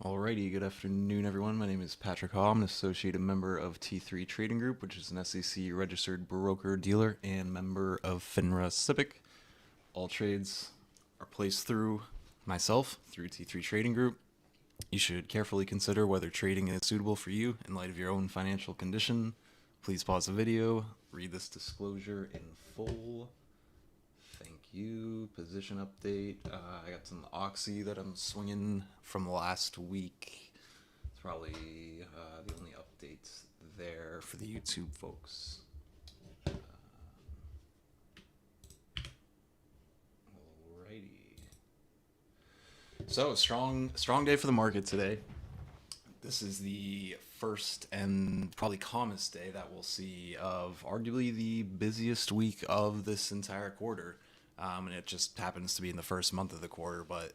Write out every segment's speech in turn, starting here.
Alrighty, good afternoon, everyone. My name is Patrick Hawe. I'm an associated member of T3 Trading Group, which is an SEC registered broker-dealer and member of FINRA SIPC. All trades are placed through myself, through T3 Trading Group. You should carefully consider whether trading is suitable for you in light of your own financial condition. Please pause the video, read this disclosure in full. Thank you. Position update. I got some Oxy that I'm swinging from last week. It's probably the only updates there for the YouTube folks. Alrighty. So strong day for the market today. This is the first and probably calmest day that we'll see of arguably the busiest week of this entire quarter. And it just happens to be in the first month of the quarter, but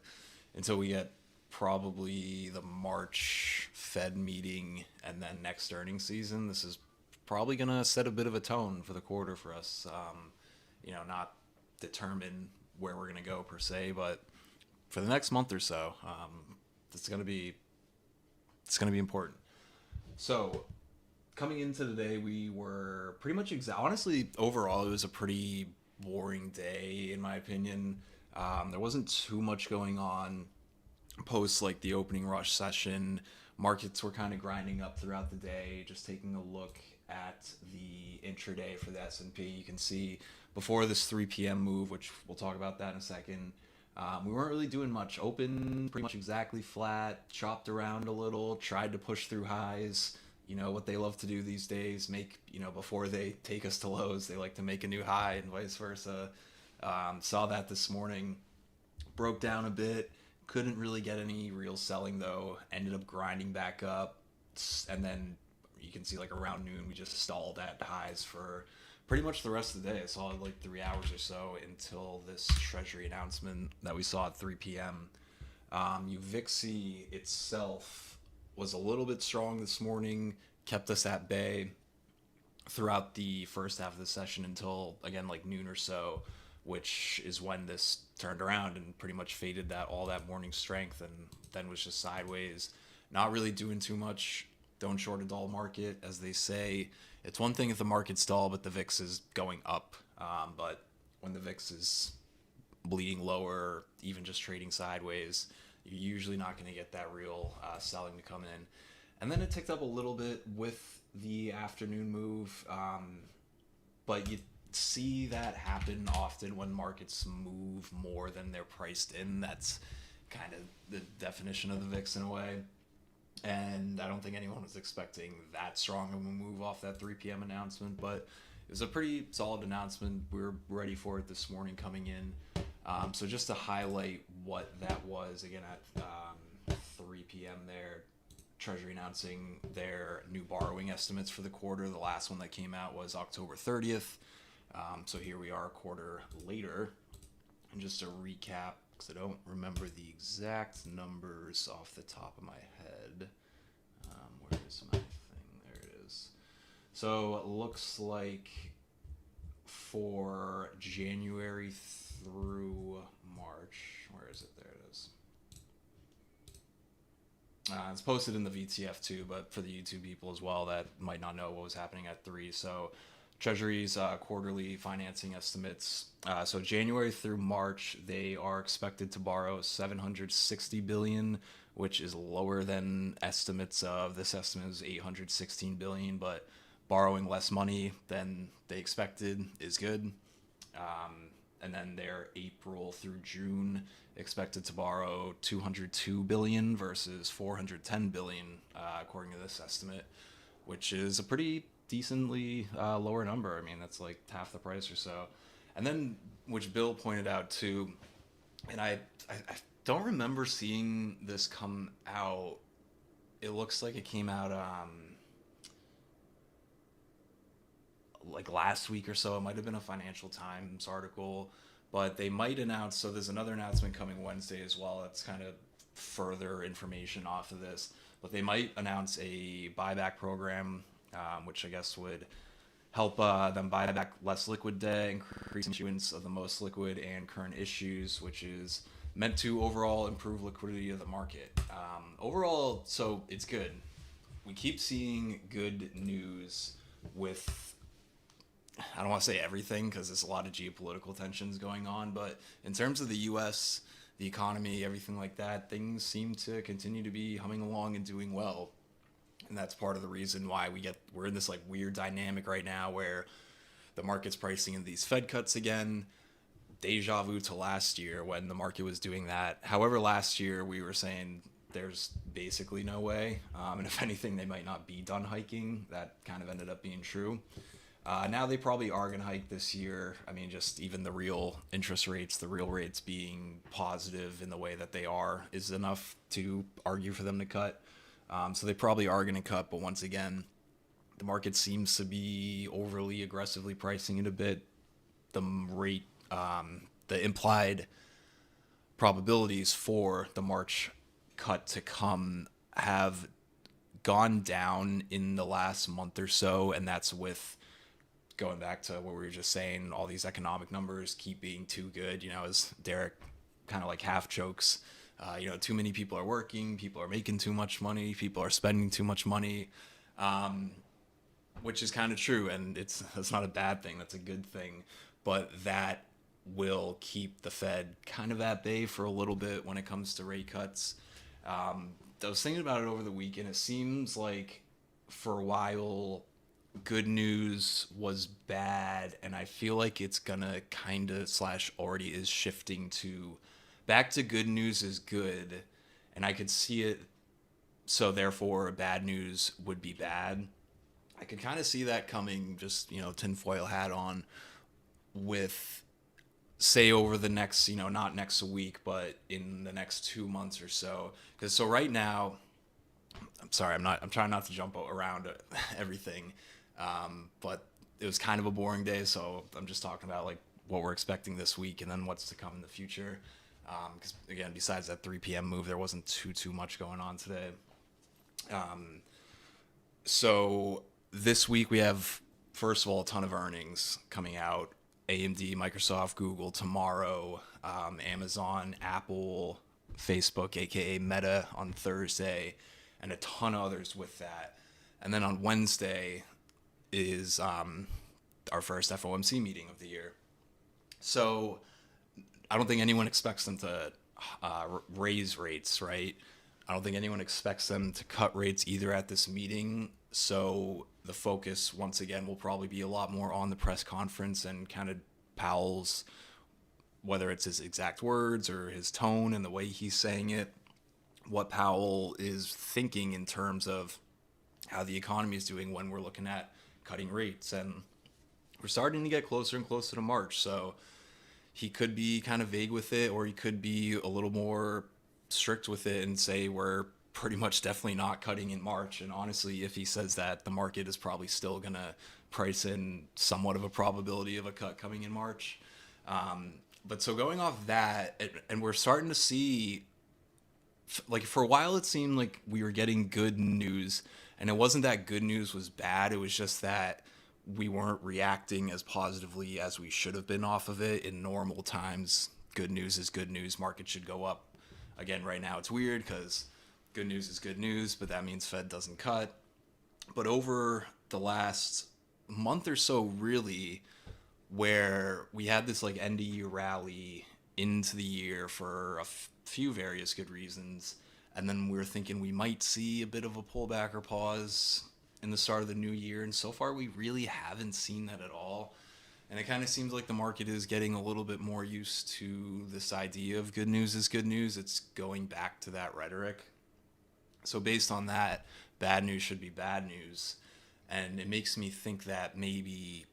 until we get probably the March Fed meeting and then next earnings season, this is probably going to set a bit of a tone for the quarter for us. Not determine where we're going to go per se, but for the next month or so, it's going to be important. So coming into the day, we were pretty much honestly, overall, it was a pretty boring day in my opinion. There wasn't too much going on post like the opening rush session. Markets were kind of grinding up throughout the day. Just taking a look at the intraday for the S&P, you can see before this 3 p.m. move, which we'll talk about that in a second, we weren't really doing much. Open pretty much exactly flat, chopped around a little, tried to push through highs. You know what they love to do these days, before they take us to lows, they like to make a new high and vice versa. Saw that this morning, broke down a bit, couldn't really get any real selling though, ended up grinding back up, and then you can see like around noon we just stalled at highs for pretty much the rest of the day. I saw like 3 hours or so until this treasury announcement that we saw at 3 p.m. UVIXI itself was a little bit strong this morning, kept us at bay throughout the first half of the session until again like noon or so, which is when this turned around and pretty much faded all that morning strength, and then was just sideways, not really doing too much. Don't short a dull market, as they say. It's one thing if the market's dull, but the VIX is going up. But when the VIX is bleeding lower, even just trading sideways, you're usually not going to get that real selling to come in. And then it ticked up a little bit with the afternoon move, but you see that happen often when markets move more than they're priced in. That's kind of the definition of the VIX in a way. And I don't think anyone was expecting that strong of a move off that 3 p.m. announcement, but it was a pretty solid announcement. We were ready for it this morning coming in. So just to highlight what that was, again at 3 p.m. there, Treasury announcing their new borrowing estimates for the quarter. The last one that came out was October 30th. So here we are a quarter later. And just to recap, because I don't remember the exact numbers off the top of my head. Where is my thing? There it is. So it looks like for January through March, where is it? There it is. It's posted in the VTF too, but for the YouTube people as well that might not know what was happening at 3. So Treasury's quarterly financing estimates. So January through March, they are expected to borrow $760 billion, which is lower than estimates of this estimate is $816 billion, but borrowing less money than they expected is good. And then their April through June expected to borrow $202 billion versus $410 billion, according to this estimate, which is a pretty decently lower number. I mean, that's like half the price or so. And then, which Bill pointed out too, and I don't remember seeing this come out. It looks like it came out like last week or so. It might have been a Financial Times article, but they might announce, so there's another announcement coming Wednesday as well. That's kind of further information off of this, but they might announce a buyback program, which I guess would help them buy back less liquid debt, increase issuance of the most liquid and current issues, which is meant to overall improve liquidity of the market. Overall, so it's good. We keep seeing good news with, I don't want to say everything because there's a lot of geopolitical tensions going on, but in terms of the U.S., the economy, everything like that, things seem to continue to be humming along and doing well. And that's part of the reason why we're in this like weird dynamic right now where the market's pricing in these Fed cuts again. Deja vu to last year when the market was doing that. However, last year we were saying there's basically no way. And if anything, they might not be done hiking. That kind of ended up being true. Now they probably are going to hike this year. I mean, just even the real interest rates, the real rates being positive in the way that they are is enough to argue for them to cut. So they probably are going to cut. But once again, the market seems to be overly aggressively pricing it a bit. The rate, the implied probabilities for the March cut to come have gone down in the last month or so, and that's with going back to what we were just saying, all these economic numbers keep being too good, as Derek kind of like half jokes, too many people are working, people are making too much money, people are spending too much money, which is kind of true, and that's not a bad thing, that's a good thing, but that will keep the Fed kind of at bay for a little bit when it comes to rate cuts. I was thinking about it over the weekend. It seems like for a while, good news was bad, and I feel like it's gonna kind of / already is shifting to back to good news is good, and I could see it. So therefore, bad news would be bad. I could kind of see that coming. Just tinfoil hat on with. Say over the next, not next week, but in the next 2 months or so. Because so right now, I'm sorry, I'm trying not to jump around everything, but it was kind of a boring day, so I'm just talking about like what we're expecting this week and then what's to come in the future. Because again, besides that 3 p.m. move, there wasn't too much going on today. So this week we have, first of all, a ton of earnings coming out. AMD, Microsoft, Google tomorrow, Amazon, Apple, Facebook, aka Meta on Thursday, and a ton of others with that. And then on Wednesday is our first FOMC meeting of the year. So I don't think anyone expects them to raise rates, right? I don't think anyone expects them to cut rates either at this meeting. So the focus, once again, will probably be a lot more on the press conference and kind of Powell's, whether it's his exact words or his tone and the way he's saying it, what Powell is thinking in terms of how the economy is doing when we're looking at cutting rates. And we're starting to get closer and closer to March. So he could be kind of vague with it, or he could be a little more strict with it and say we're pretty much definitely not cutting in March. And honestly, if he says that, the market is probably still going to price in somewhat of a probability of a cut coming in March. But so going off that, and we're starting to see, like for a while it seemed like we were getting good news, and it wasn't that good news was bad. It was just that we weren't reacting as positively as we should have been off of it. In normal times, good news is good news. Market should go up. Again, right now it's weird because good news is good news, but that means Fed doesn't cut. But over the last month or so, really, where we had this like end of year rally into the year for a few various good reasons, and then we were thinking we might see a bit of a pullback or pause in the start of the new year, and so far we really haven't seen that at all. And it kind of seems like the market is getting a little bit more used to this idea of good news is good news. It's going back to that rhetoric. So based on that, bad news should be bad news. And it makes me think that maybe,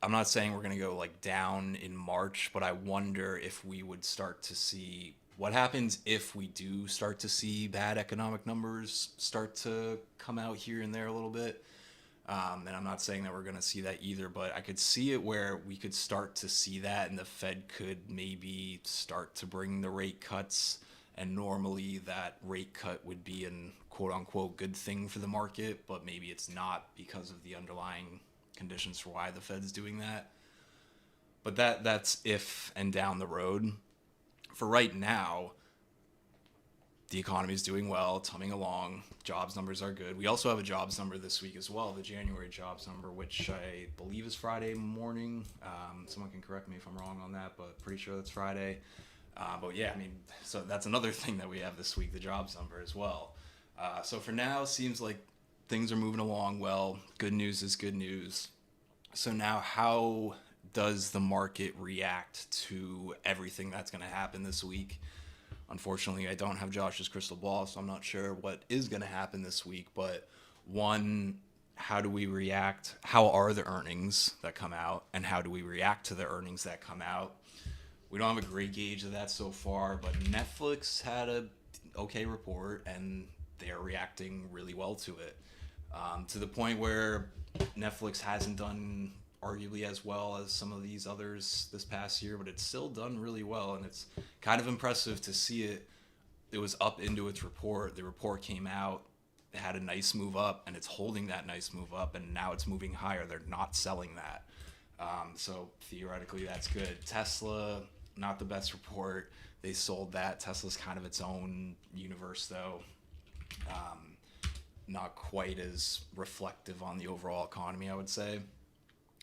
I'm not saying we're going to go like down in March, but I wonder if we would start to see what happens if we do start to see bad economic numbers start to come out here and there a little bit. And I'm not saying that we're going to see that either, but I could see it where we could start to see that, and the Fed could maybe start to bring the rate cuts. And normally that rate cut would be an quote unquote good thing for the market, but maybe it's not because of the underlying conditions for why the Fed's doing that. But that's if and down the road. for right now, the economy is doing well. It's humming along. Jobs numbers are good. We also have a jobs number this week as well, the January jobs number, which I believe is Friday morning. Someone can correct me if I'm wrong on that, but pretty sure that's Friday. But yeah, I mean, so that's another thing that we have this week, the jobs number as well. So for now, seems like things are moving along well. Good news is good news. So now how does the market react to everything that's going to happen this week? Unfortunately, I don't have Josh's crystal ball, so I'm not sure what is going to happen this week. But one, how do we react? How are the earnings that come out? And how do we react to the earnings that come out? We don't have a great gauge of that so far, but Netflix had a okay report, and they're reacting really well to it. To the point where Netflix hasn't done arguably as well as some of these others this past year, but it's still done really well, and it's kind of impressive to see it. It was up into its report. The report came out, it had a nice move up, and it's holding that nice move up, and now it's moving higher. They're not selling that. So theoretically, that's good. Tesla, not the best report. They sold that. Tesla's kind of its own universe, though. Not quite as reflective on the overall economy, I would say.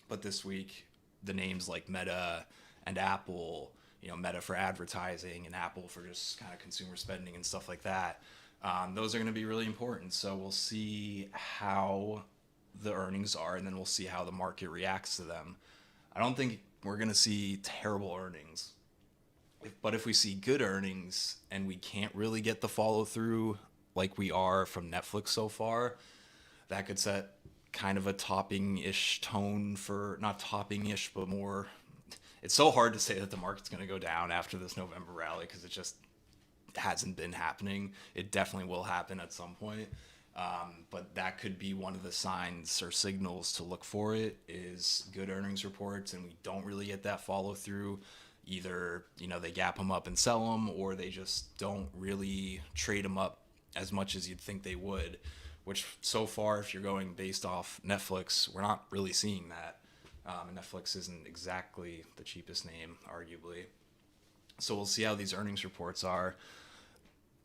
But this week, the names like Meta and Apple, Meta for advertising and Apple for just kind of consumer spending and stuff like that, those are going to be really important. So we'll see how the earnings are, and then we'll see how the market reacts to them. I don't think we're going to see terrible earnings. But if we see good earnings and we can't really get the follow through like we are from Netflix so far, that could set kind of a topping-ish tone for, not topping-ish, but more. It's so hard to say that the market's going to go down after this November rally because it just hasn't been happening. It definitely will happen at some point. But that could be one of the signs or signals to look for. It is good earnings reports, and we don't really get that follow through. Either, they gap them up and sell them, or they just don't really trade them up as much as you'd think they would, which so far, if you're going based off Netflix, we're not really seeing that. And Netflix isn't exactly the cheapest name, arguably. So we'll see how these earnings reports are.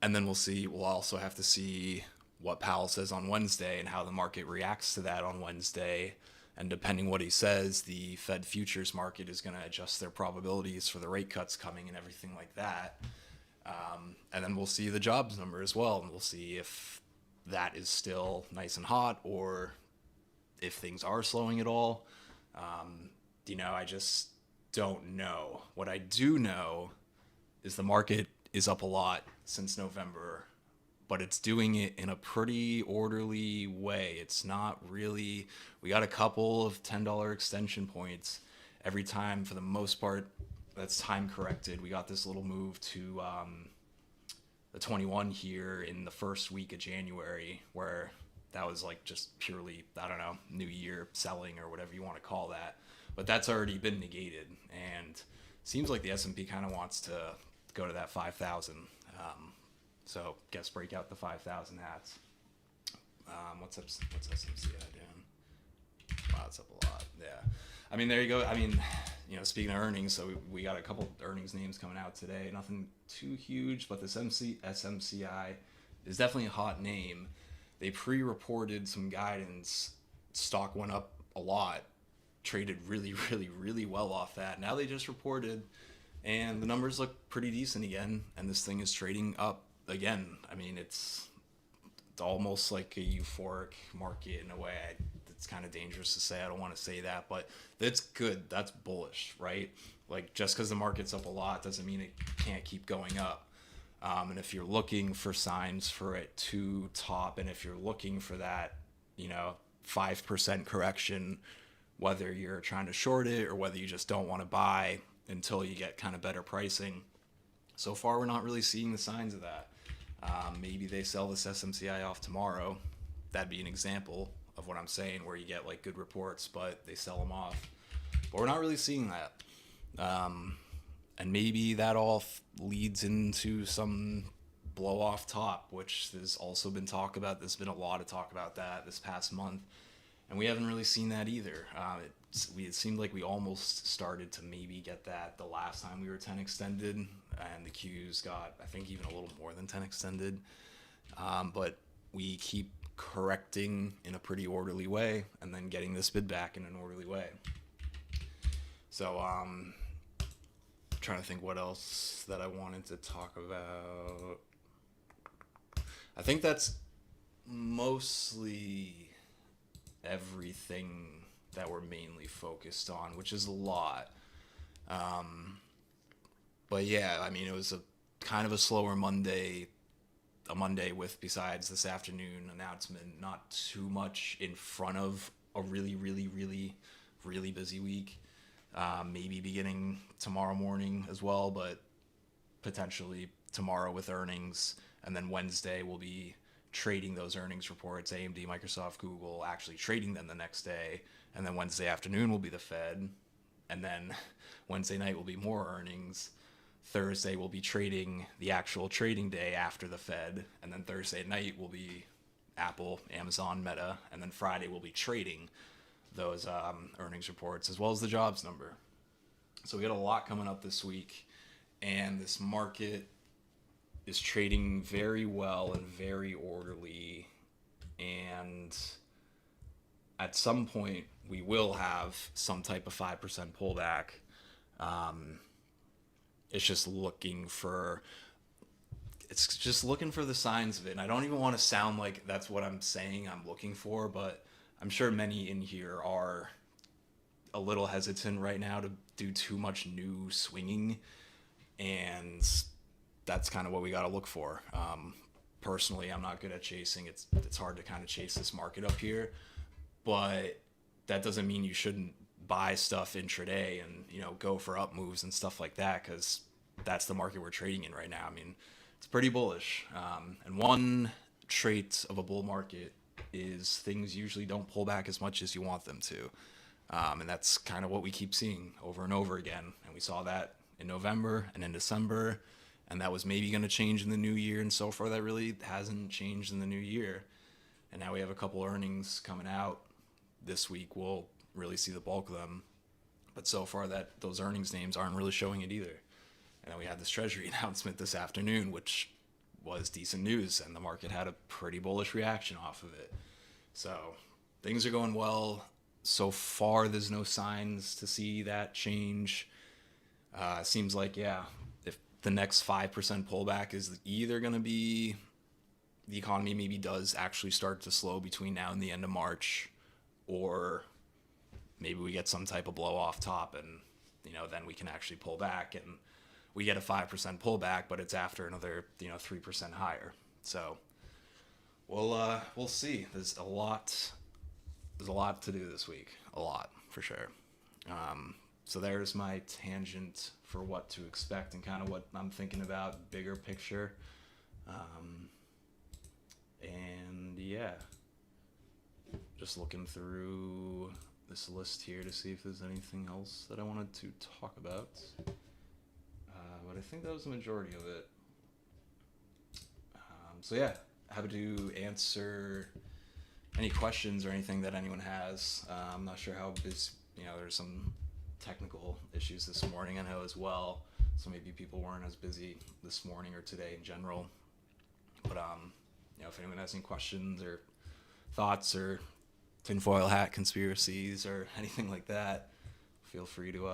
And then we'll also have to see what Powell says on Wednesday and how the market reacts to that on Wednesday. And depending what he says, the Fed futures market is going to adjust their probabilities for the rate cuts coming and everything like that. And then we'll see the jobs number as well. And we'll see if that is still nice and hot or if things are slowing at all. I just don't know. What I do know is the market is up a lot since November, but it's doing it in a pretty orderly way. It's not really, we got a couple of $10 extension points every time. For the most part, that's time corrected. We got this little move to the 21 here in the first week of January, where that was like just purely, I don't know, New Year selling or whatever you want to call that. But that's already been negated, and seems like the S&P kind of wants to go to that 5,000. So guess break out the 5,000 hats. What's SMCI doing? Wow, it's up a lot. Yeah. I mean, there you go. I mean, speaking of earnings, so we got a couple earnings names coming out today. Nothing too huge, but this SMCI is definitely a hot name. They pre-reported some guidance. Stock went up a lot. Traded really, really, really well off that. Now they just reported, and the numbers look pretty decent again, and this thing is trading up again. I mean, it's almost like a euphoric market in a way. It's kind of dangerous to say. I don't want to say that, but that's good. That's bullish, right? Like, just because the market's up a lot doesn't mean it can't keep going up. And if you're looking for signs for it to top, and if you're looking for that, 5% correction, whether you're trying to short it or whether you just don't want to buy until you get kind of better pricing. So far, we're not really seeing the signs of that. Maybe they sell this SMCI off tomorrow. That'd be an example of what I'm saying, where you get like good reports, but they sell them off. But we're not really seeing that. And maybe that all leads into some blow off top, which there's also been talk about. There's been a lot of talk about that this past month. And we haven't really seen that either. It it seemed like we almost started to maybe get that the last time we were 10 extended, and the Qs got, I think, even a little more than 10 extended. But we keep correcting in a pretty orderly way and then getting this bid back in an orderly way. So trying to think what else that I wanted to talk about. I think that's mostly everything that we're mainly focused on, which is a lot. But yeah, I mean, it was a kind of a slower Monday, a Monday with, besides this afternoon announcement, not too much in front of a really, really, really, really busy week. Maybe beginning tomorrow morning as well, but potentially tomorrow with earnings, and then Wednesday we'll be trading those earnings reports, AMD, Microsoft, Google, actually trading them the next day, and then Wednesday afternoon will be the Fed, and then Wednesday night will be more earnings. Thursday we'll be trading the actual trading day after the Fed, and then Thursday night will be Apple, Amazon, Meta, and then Friday we'll be trading those earnings reports as well as the jobs number. So we got a lot coming up this week, and this market is trading very well and very orderly, and at some point we will have some type of 5% pullback. It's just looking for the signs of it. And I don't even want to sound like that's what I'm saying I'm looking for, but I'm sure many in here are a little hesitant right now to do too much new swinging, and that's kind of what we got to look for. Personally, I'm not good at chasing. It's hard to kind of chase this market up here, but that doesn't mean you shouldn't buy stuff intraday and, you know, go for up moves and stuff like that, because that's the market we're trading in right now. I mean, it's pretty bullish. And one trait of a bull market is things usually don't pull back as much as you want them to. And that's kind of what we keep seeing over and over again. And we saw that in November and in December, and that was maybe going to change in the new year. And so far that really hasn't changed in the new year. And now we have a couple earnings coming out this week. We'll really see the bulk of them. But so far that those earnings names aren't really showing it either. And then we had this Treasury announcement this afternoon, which was decent news, and the market had a pretty bullish reaction off of it. So things are going well. So far, there's no signs to see that change. Seems like, yeah, if the next 5% pullback is either going to be the economy maybe does actually start to slow between now and the end of March, or maybe we get some type of blow off top, and, you know, then we can actually pull back and we get a 5% pullback, but it's after another, 3% higher. So we'll see. There's a lot to do this week. A lot, for sure. So there's my tangent for what to expect and kind of what I'm thinking about, bigger picture. And yeah, just looking through this list here to see if there's anything else that I wanted to talk about. But I think that was the majority of it. So yeah, happy to answer any questions or anything that anyone has. I'm not sure how busy, there's some technical issues this morning, I know, as well. So maybe people weren't as busy this morning or today in general. But, if anyone has any questions or thoughts or tinfoil hat conspiracies or anything like that, feel free to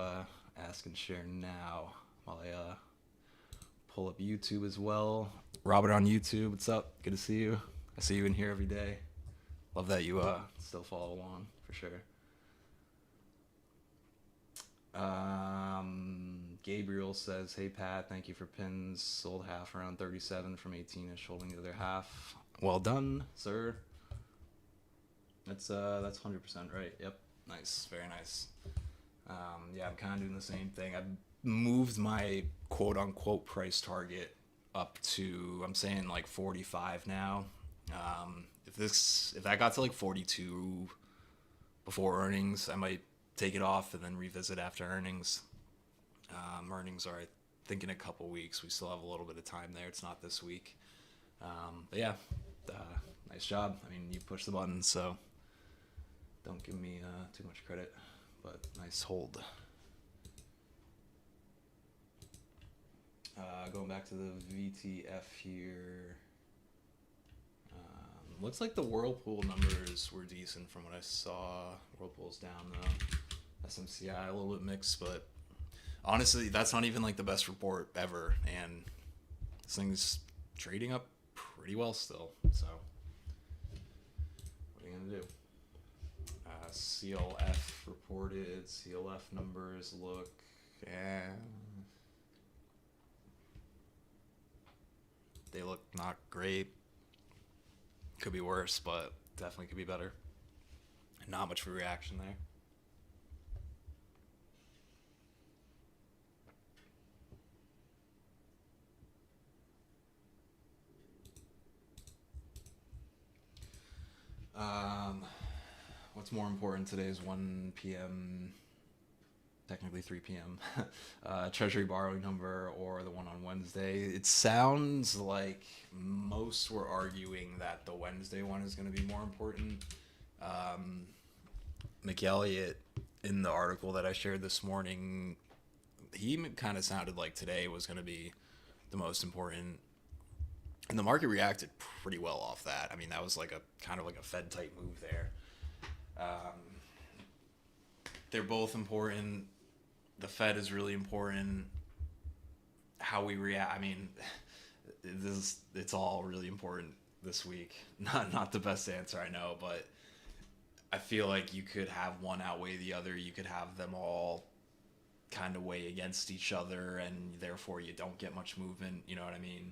ask and share now while I pull up YouTube as well. Robert on YouTube, what's up? Good to see you. I see you in here every day. Love that you still follow along, for sure. Gabriel says, "Hey Pat, thank you for pins. Sold half around 37 from 18ish, holding the other half. Well done, sir." That's 100% right. Yep, nice, very nice. Yeah, I'm kind of doing the same thing. I've moved my quote unquote price target up to, I'm saying, like 45 now. If that got to like 42 before earnings, I might take it off and then revisit after earnings. Earnings are, I think, in a couple weeks. We still have a little bit of time there. It's not this week. But yeah, nice job. I mean, you pushed the button, so don't give me too much credit. but nice hold. Going back to the VTF here. Looks like the Whirlpool numbers were decent from what I saw. Whirlpool's down though. SMCI a little bit mixed, but honestly, that's not even like the best report ever, and this thing's trading up pretty well still. So, what are you gonna do? CLF reported. CLF numbers look, they look not great. Could be worse, but definitely could be better. Not much of a reaction there. What's more important today is 1 p.m., technically 3 p.m., Treasury borrowing number or the one on Wednesday. It sounds like most were arguing that the Wednesday one is going to be more important. McElliott, in the article that I shared this morning, he kind of sounded like today was going to be the most important. And the market reacted pretty well off that. I mean, that was like a kind of like a Fed type move there. They're both important. The Fed is really important. How we react, I mean, it's all really important this week. Not the best answer, I know, but I feel like you could have one outweigh the other. You could have them all kind of weigh against each other, and therefore you don't get much movement. You know what I mean?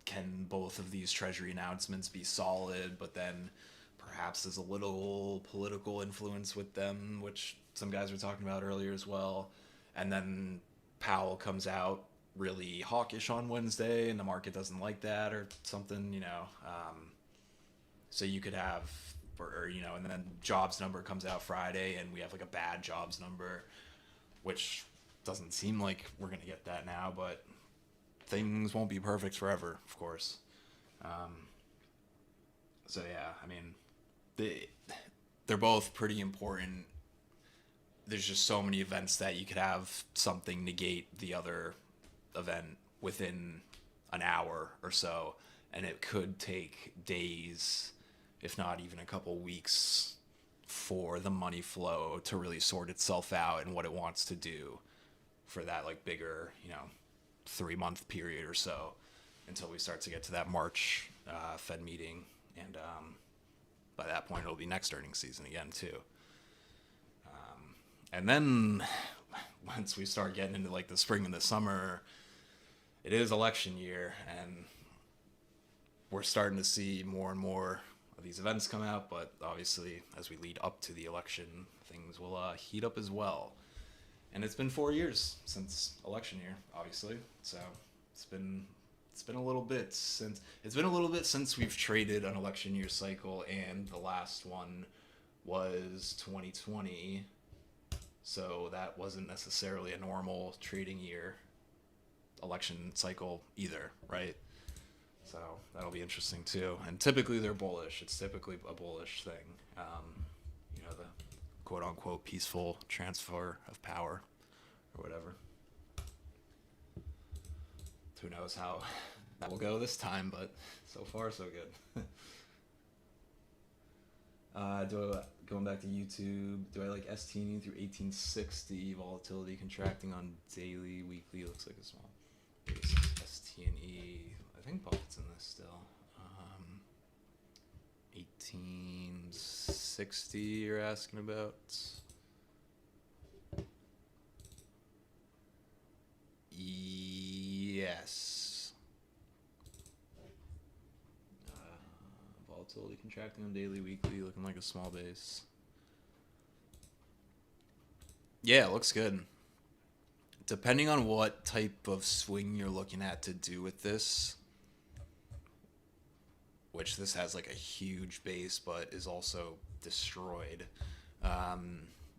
Can both of these Treasury announcements be solid, but then perhaps there's a little political influence with them, which some guys were talking about earlier as well. And then Powell comes out really hawkish on Wednesday, and the market doesn't like that or something, you know. So you could have, or you know, and then jobs number comes out Friday, and we have like a bad jobs number, which doesn't seem like we're going to get that now, but things won't be perfect forever, of course. So yeah, I mean, they're both pretty important. There's just so many events that you could have something negate the other event within an hour or so, and it could take days, if not even a couple weeks, for the money flow to really sort itself out and what it wants to do for that like bigger, you know, 3-month period or so, until we start to get to that March Fed meeting, and by that point it'll be next earnings season again too. And then once we start getting into like the spring and the summer, it is election year, and we're starting to see more and more of these events come out. But obviously, as we lead up to the election, things will heat up as well. And it's been 4 years since election year, obviously. So it's been a little bit since we've traded an election year cycle, and the last one was 2020. So that wasn't necessarily a normal trading year election cycle either, right? So that'll be interesting too. And typically they're bullish. It's typically a bullish thing. You know, the quote unquote peaceful transfer of power or whatever. Who knows how that will go this time, but so far so good. Going back to YouTube, do I like STN through 1860, volatility contracting on daily, weekly? Looks like a small base. STNE, I think Buffett's in this still. 1860 you're asking about? Yes. Volatility contracting on daily, weekly, looking like a small base. Yeah, it looks good. Depending on what type of swing you're looking at to do with this, which this has like a huge base but is also destroyed,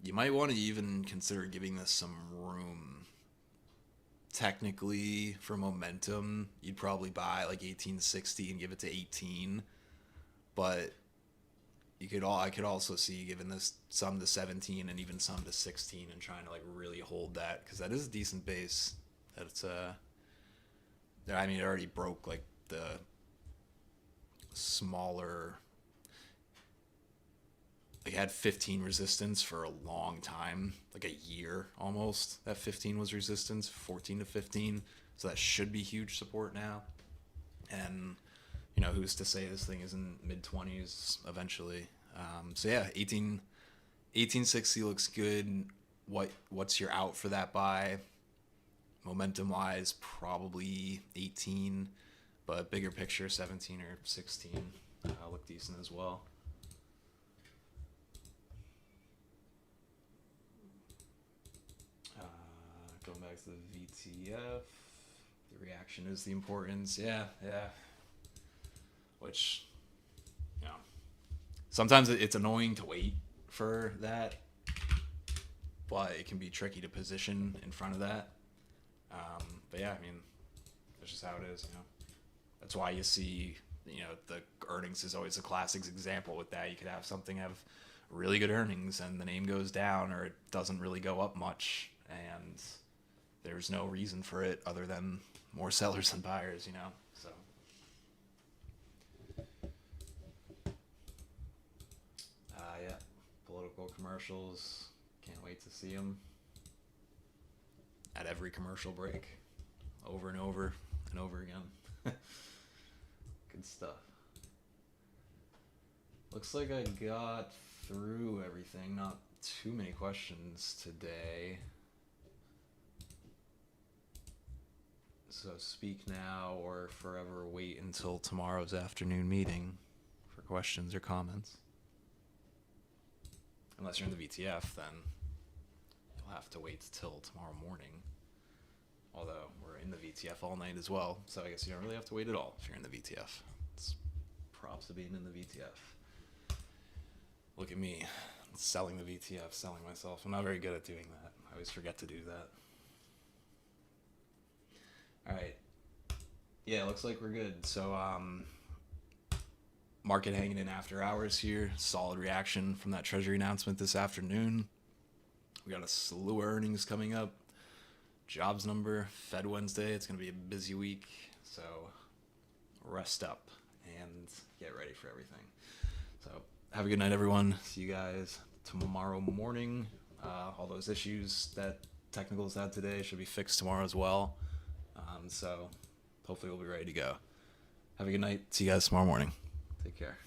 you might want to even consider giving this some room. Technically, for momentum, you'd probably buy like 1860 and give it to 18, but I could also see giving this some to 17 and even some to 16 and trying to like really hold that, because that is a decent base. That's I mean, it already broke like the smaller. Like, it had 15 resistance for a long time, like a year almost. That 15 was resistance, 14 to 15. So that should be huge support now. And who's to say this thing isn't mid 20s eventually? So yeah, 1860 looks good. What's your out for that buy? Momentum wise, probably 18, but bigger picture, 17 or 16 look decent as well. Going back to the VTF, the reaction is the importance. Yeah. Which, sometimes it's annoying to wait for that, but it can be tricky to position in front of that. But yeah, I mean, that's just how it is, That's why you see, the earnings is always a classic example with that. You could have something have really good earnings and the name goes down, or it doesn't really go up much, and there's no reason for it other than more sellers than buyers, So yeah, political commercials, can't wait to see them at every commercial break, over and over and over again. Good stuff. Looks like I got through everything. Not too many questions today. So speak now or forever wait until tomorrow's afternoon meeting for questions or comments. Unless you're in the VTF, then you'll have to wait till tomorrow morning. Although we're in the VTF all night as well, so I guess you don't really have to wait at all if you're in the VTF. It's props to being in the VTF. Look at me, selling the VTF, selling myself. I'm not very good at doing that. I always forget to do that. Alright. Yeah, looks like we're good. So, market hanging in after hours here. Solid reaction from that Treasury announcement this afternoon. We got a slew of earnings coming up. Jobs number, Fed Wednesday. It's going to be a busy week. So, rest up and get ready for everything. So, have a good night, everyone. See you guys tomorrow morning. All those issues that technicals had today should be fixed tomorrow as well. So hopefully we'll be ready to go. Have a good night. See you guys tomorrow morning. Take care.